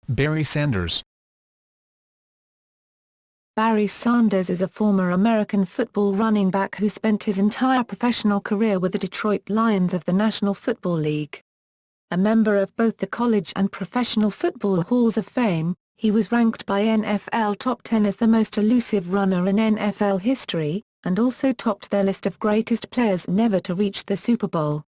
Barry Sanders. Barry Sanders is a former American football running back who spent his entire professional career with the Detroit Lions of the National Football League. A member of both the College and Professional Football Halls of Fame, he was ranked by NFL Top 10 as the most elusive runner in NFL history, and also topped their list of greatest players never to reach the Super Bowl.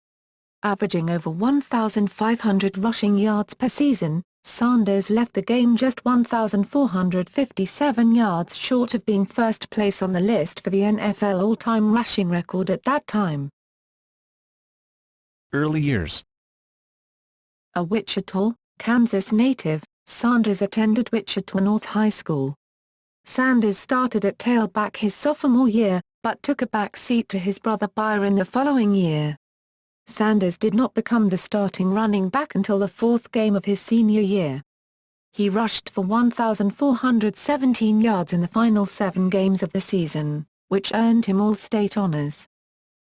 Averaging over 1,500 rushing yards per season, Sanders left the game just 1,457 yards short of being first place on the list for the NFL all-time rushing record at that time. Early years. A Wichita, Kansas native, Sanders attended Wichita North High School. Sanders started at tailback his sophomore year, but took a back seat to his brother Byron the following year. Sanders did not become the starting running back until the fourth game of his senior year. He rushed for 1,417 yards in the final 7 games of the season, which earned him All-State honors.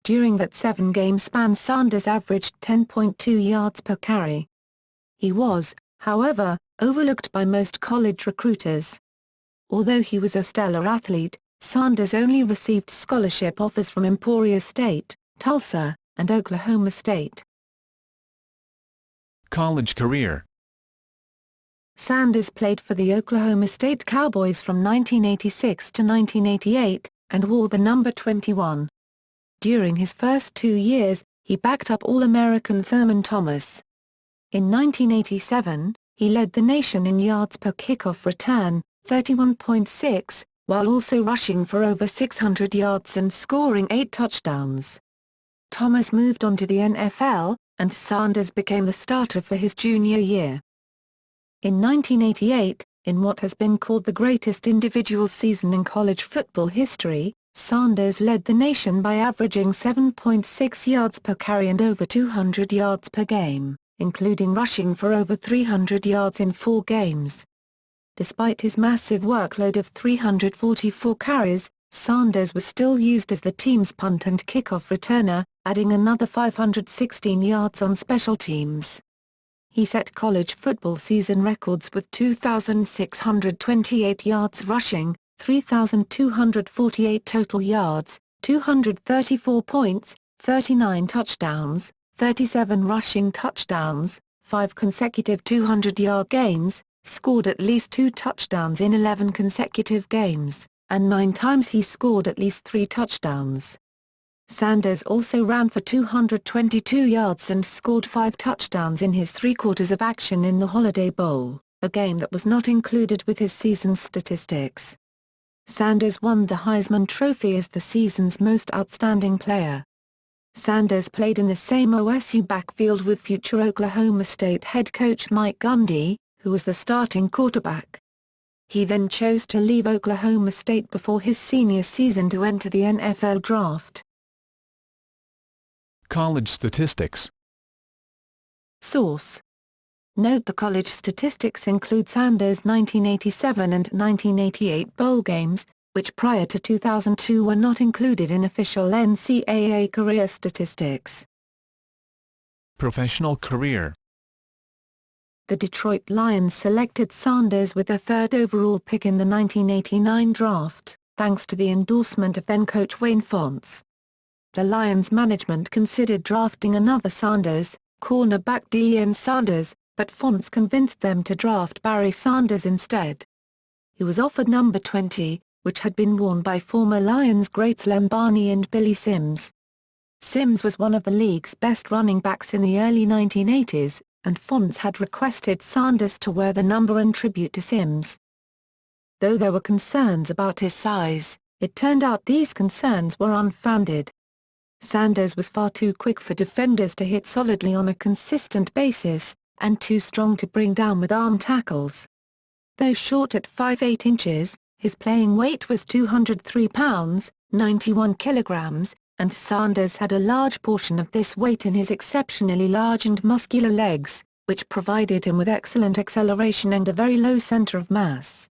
During that 7-game span, Sanders averaged 10.2 yards per carry. He was, however, overlooked by most college recruiters. Although he was a stellar athlete, Sanders only received scholarship offers from Emporia State, Tulsa, and Oklahoma State. College career. Sanders played for the Oklahoma State Cowboys from 1986 to 1988, and wore the number 21. During his first 2 years, he backed up All-American Thurman Thomas. In 1987, he led the nation in yards per kickoff return, 31.6, while also rushing for over 600 yards and scoring 8 touchdowns. Thomas moved on to the NFL, and Sanders became the starter for his junior year. In 1988, in what has been called the greatest individual season in college football history, Sanders led the nation by averaging 7.6 yards per carry and over 200 yards per game, including rushing for over 300 yards in 4 games. Despite his massive workload of 344 carries, Sanders was still used as the team's punt and kickoff returner, adding another 516 yards on special teams. He set college football season records with 2,628 yards rushing, 3,248 total yards, 234 points, 39 touchdowns, 37 rushing touchdowns, 5 consecutive 200-yard games, scored at least 2 touchdowns in 11 consecutive games, and 9 times he scored at least 3 touchdowns. Sanders also ran for 222 yards and scored 5 touchdowns in his 3 quarters of action in the Holiday Bowl, a game that was not included with his season statistics. Sanders won the Heisman Trophy as the season's most outstanding player. Sanders played in the same OSU backfield with future Oklahoma State head coach Mike Gundy, who was the starting quarterback. He then chose to leave Oklahoma State before his senior season to enter the NFL draft. College statistics. Source: Note the college statistics include Sanders' 1987 and 1988 bowl games, which prior to 2002 were not included in official NCAA career statistics. Professional career. The Detroit Lions selected Sanders with the 3rd overall pick in the 1989 draft, thanks to the endorsement of then-coach Wayne Fontes. The Lions management considered drafting another Sanders, cornerback Deion Sanders, but Fontes convinced them to draft Barry Sanders instead. He was offered number 20, which had been worn by former Lions greats Lem Barney and Billy Sims. Sims was one of the league's best running backs in the early 1980s, and Fontes had requested Sanders to wear the number in tribute to Sims. Though there were concerns about his size, it turned out these concerns were unfounded. Sanders was far too quick for defenders to hit solidly on a consistent basis, and too strong to bring down with arm tackles. Though short at 5'8 inches, his playing weight was 203 pounds, 91 kilograms, and Sanders had a large portion of this weight in his exceptionally large and muscular legs, which provided him with excellent acceleration and a very low center of mass.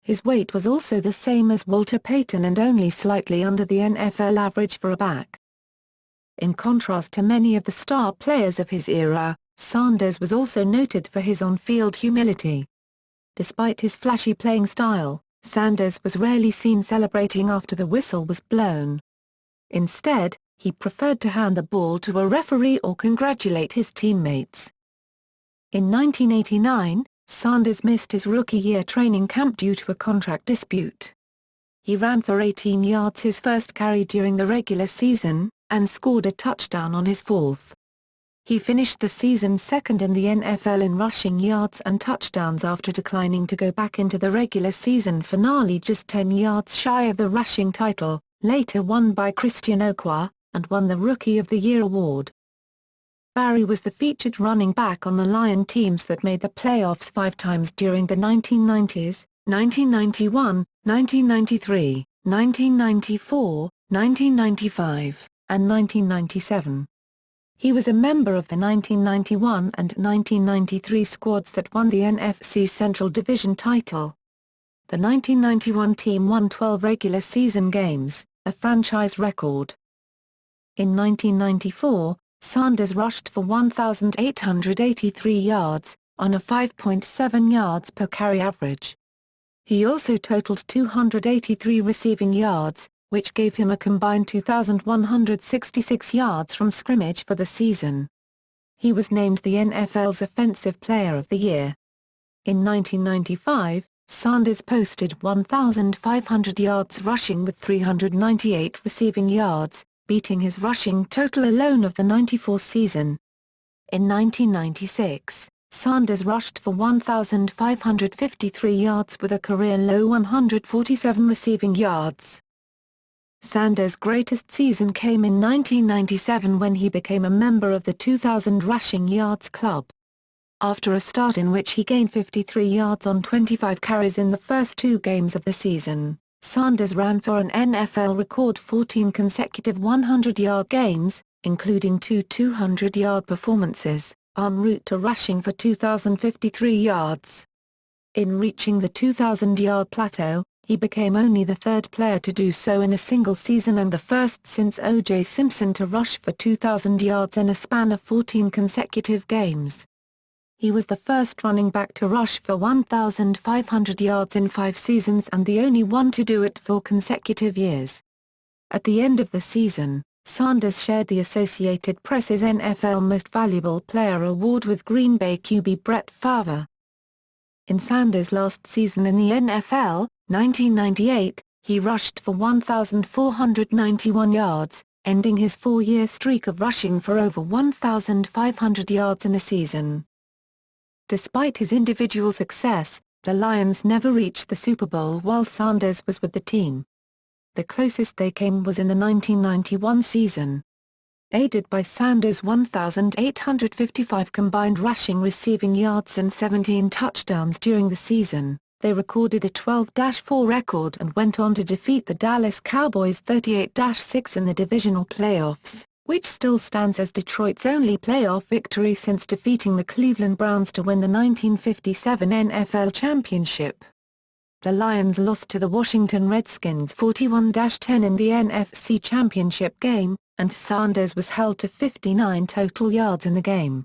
His weight was also the same as Walter Payton and only slightly under the NFL average for a back. In contrast to many of the star players of his era, Sanders was also noted for his on-field humility. Despite his flashy playing style, Sanders was rarely seen celebrating after the whistle was blown. Instead, he preferred to hand the ball to a referee or congratulate his teammates. In 1989, Sanders missed his rookie-year training camp due to a contract dispute. He ran for 18 yards his first carry during the regular season, and scored a touchdown on his fourth. He finished the season second in the NFL in rushing yards and touchdowns after declining to go back into the regular season finale just 10 yards shy of the rushing title, later won by Christian Okoye, and won the Rookie of the Year award. Barry was the featured running back on the Lion teams that made the playoffs 5 times during the 1990s, 1991, 1993, 1994, 1995, and 1997. He was a member of the 1991 and 1993 squads that won the NFC Central Division title. The 1991 team won 12 regular season games, a franchise record. In 1994, Sanders rushed for 1,883 yards, on a 5.7 yards per carry average. He also totaled 283 receiving yards, which gave him a combined 2,166 yards from scrimmage for the season. He was named the NFL's Offensive Player of the Year. In 1995, Sanders posted 1,500 yards rushing with 398 receiving yards, beating his rushing total alone of the '94 season. In 1996, Sanders rushed for 1,553 yards with a career-low 147 receiving yards. Sanders' greatest season came in 1997 when he became a member of the 2,000 rushing yards club. After a start in which he gained 53 yards on 25 carries in the first 2 games of the season, Sanders ran for an NFL record 14 consecutive 100-yard games, including 2 200-yard performances, en route to rushing for 2,053 yards. In reaching the 2,000-yard plateau, he became only the 3rd player to do so in a single season and the first since O.J. Simpson to rush for 2,000 yards in a span of 14 consecutive games. He was the first running back to rush for 1,500 yards in 5 seasons and the only one to do it 4 consecutive years. At the end of the season, Sanders shared the Associated Press's NFL Most Valuable Player award with Green Bay QB Brett Favre. In Sanders' last season in the NFL, 1998, he rushed for 1,491 yards, ending his 4-year streak of rushing for over 1,500 yards in a season. Despite his individual success, the Lions never reached the Super Bowl while Sanders was with the team. The closest they came was in the 1991 season. Aided by Sanders' 1,855 combined rushing receiving yards and 17 touchdowns during the season, they recorded a 12-4 record and went on to defeat the Dallas Cowboys 38-6 in the divisional playoffs, which still stands as Detroit's only playoff victory since defeating the Cleveland Browns to win the 1957 NFL championship. The Lions lost to the Washington Redskins 41-10 in the NFC Championship game, and Sanders was held to 59 total yards in the game.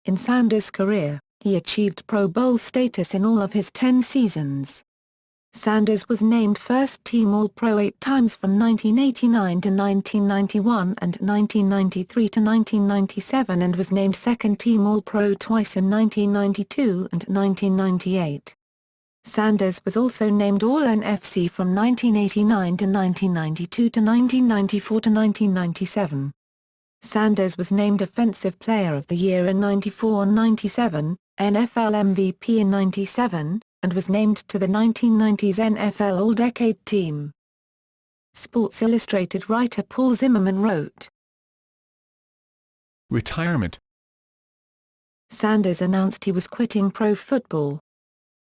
In Sanders' career, he achieved Pro Bowl status in all of his 10 seasons. Sanders was named first-team All-Pro 8 times from 1989 to 1991 and 1993 to 1997 and was named second-team All-Pro twice in 1992 and 1998. Sanders was also named All-NFC from 1989 to 1992 to 1994 to 1997. Sanders was named Offensive Player of the Year in 94 and 97, NFL MVP in 97, and was named to the 1990s NFL All-Decade Team. Sports Illustrated writer Paul Zimmerman wrote, Retirement. Sanders announced he was quitting pro football.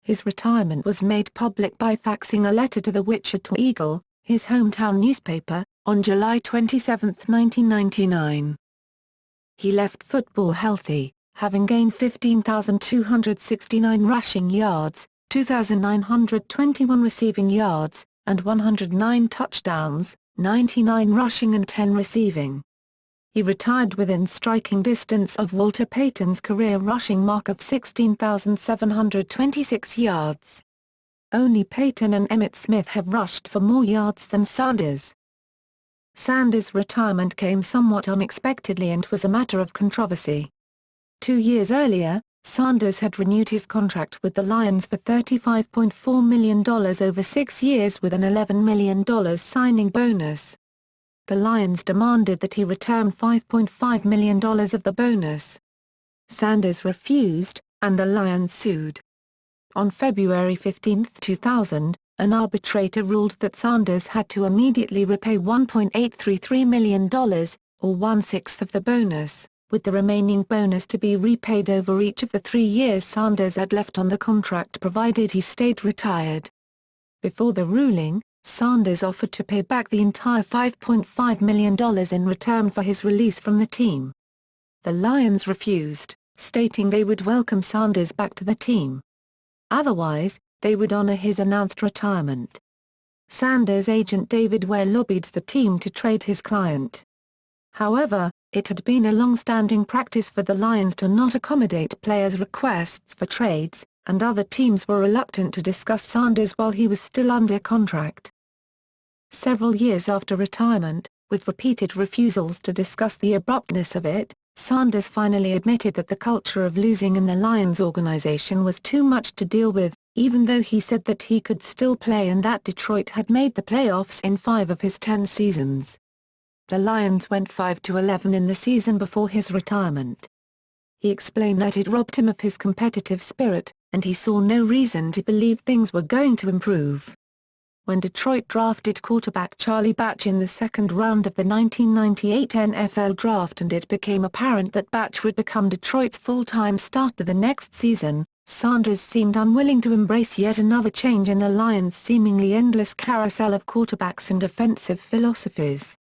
His retirement was made public by faxing a letter to the Wichita Eagle, his hometown newspaper, on July 27, 1999. He left football healthy, having gained 15,269 rushing yards, 2,921 receiving yards, and 109 touchdowns, 99 rushing and 10 receiving. He retired within striking distance of Walter Payton's career rushing mark of 16,726 yards. Only Payton and Emmitt Smith have rushed for more yards than Sanders. Sanders' retirement came somewhat unexpectedly and was a matter of controversy. 2 years earlier, Sanders had renewed his contract with the Lions for $35.4 million over 6 years with an $11 million signing bonus. The Lions demanded that he return $5.5 million of the bonus. Sanders refused, and the Lions sued. On February 15, 2000, an arbitrator ruled that Sanders had to immediately repay $1.833 million, or 1/6 of the bonus, with the remaining bonus to be repaid over each of the 3 years Sanders had left on the contract provided he stayed retired. Before the ruling, Sanders offered to pay back the entire $5.5 million in return for his release from the team. The Lions refused, stating they would welcome Sanders back to the team. Otherwise, they would honor his announced retirement. Sanders' agent David Ware lobbied the team to trade his client. However, it had been a long-standing practice for the Lions to not accommodate players' requests for trades, and other teams were reluctant to discuss Sanders while he was still under contract. Several years after retirement, with repeated refusals to discuss the abruptness of it, Sanders finally admitted that the culture of losing in the Lions organization was too much to deal with, even though he said that he could still play and that Detroit had made the playoffs in 5 of his 10 seasons. The Lions went 5-11 in the season before his retirement. He explained that it robbed him of his competitive spirit, and he saw no reason to believe things were going to improve. When Detroit drafted quarterback Charlie Batch in the second round of the 1998 NFL Draft and it became apparent that Batch would become Detroit's full-time starter the next season, Sanders seemed unwilling to embrace yet another change in the Lions' seemingly endless carousel of quarterbacks and offensive philosophies.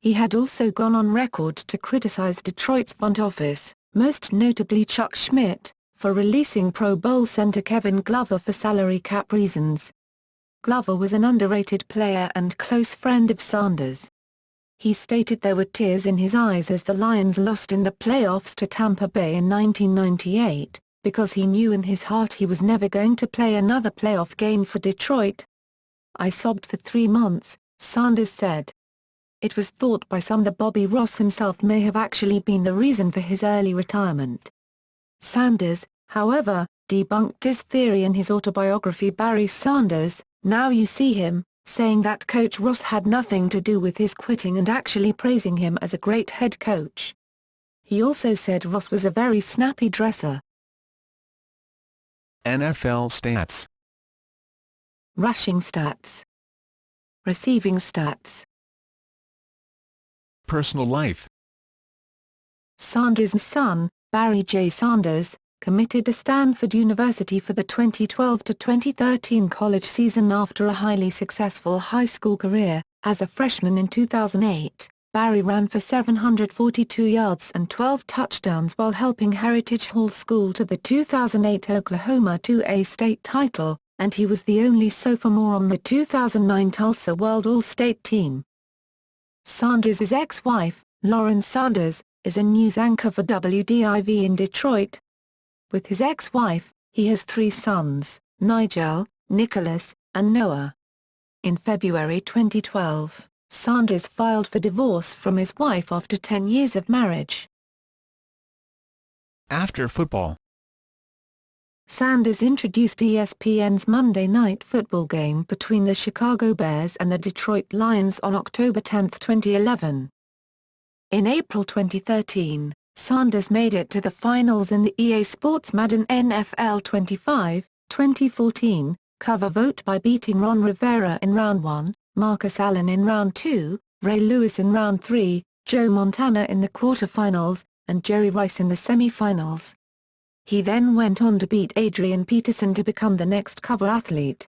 He had also gone on record to criticize Detroit's front office, most notably Chuck Schmidt, for releasing Pro Bowl center Kevin Glover for salary cap reasons. Glover was an underrated player and close friend of Sanders. He stated there were tears in his eyes as the Lions lost in the playoffs to Tampa Bay in 1998, because he knew in his heart he was never going to play another playoff game for Detroit. "I sobbed for 3 months," Sanders said. It was thought by some that Bobby Ross himself may have actually been the reason for his early retirement. Sanders, however, debunked this theory in his autobiography Barry Sanders, Now You See Him, saying that Coach Ross had nothing to do with his quitting and actually praising him as a great head coach. He also said Ross was a very snappy dresser. NFL stats. Rushing stats. Receiving stats. Personal life. Sanders' son, Barry J. Sanders, committed to Stanford University for the 2012-2013 college season after a highly successful high school career. As a freshman in 2008, Barry ran for 742 yards and 12 touchdowns while helping Heritage Hall School to the 2008 Oklahoma 2A state title, and he was the only sophomore on the 2009 Tulsa World All-State team. Sanders' ex-wife, Lauren Sanders, is a news anchor for WDIV in Detroit. With his ex-wife, he has 3 sons, Nigel, Nicholas, and Noah. In February 2012, Sanders filed for divorce from his wife after 10 years of marriage. After football. Sanders introduced ESPN's Monday Night Football game between the Chicago Bears and the Detroit Lions on October 10, 2011. In April 2013, Sanders made it to the finals in the EA Sports Madden NFL 25, 2014, cover vote by beating Ron Rivera in Round 1, Marcus Allen in Round 2, Ray Lewis in Round 3, Joe Montana in the quarterfinals, and Jerry Rice in the semifinals. He then went on to beat Adrian Peterson to become the next cover athlete.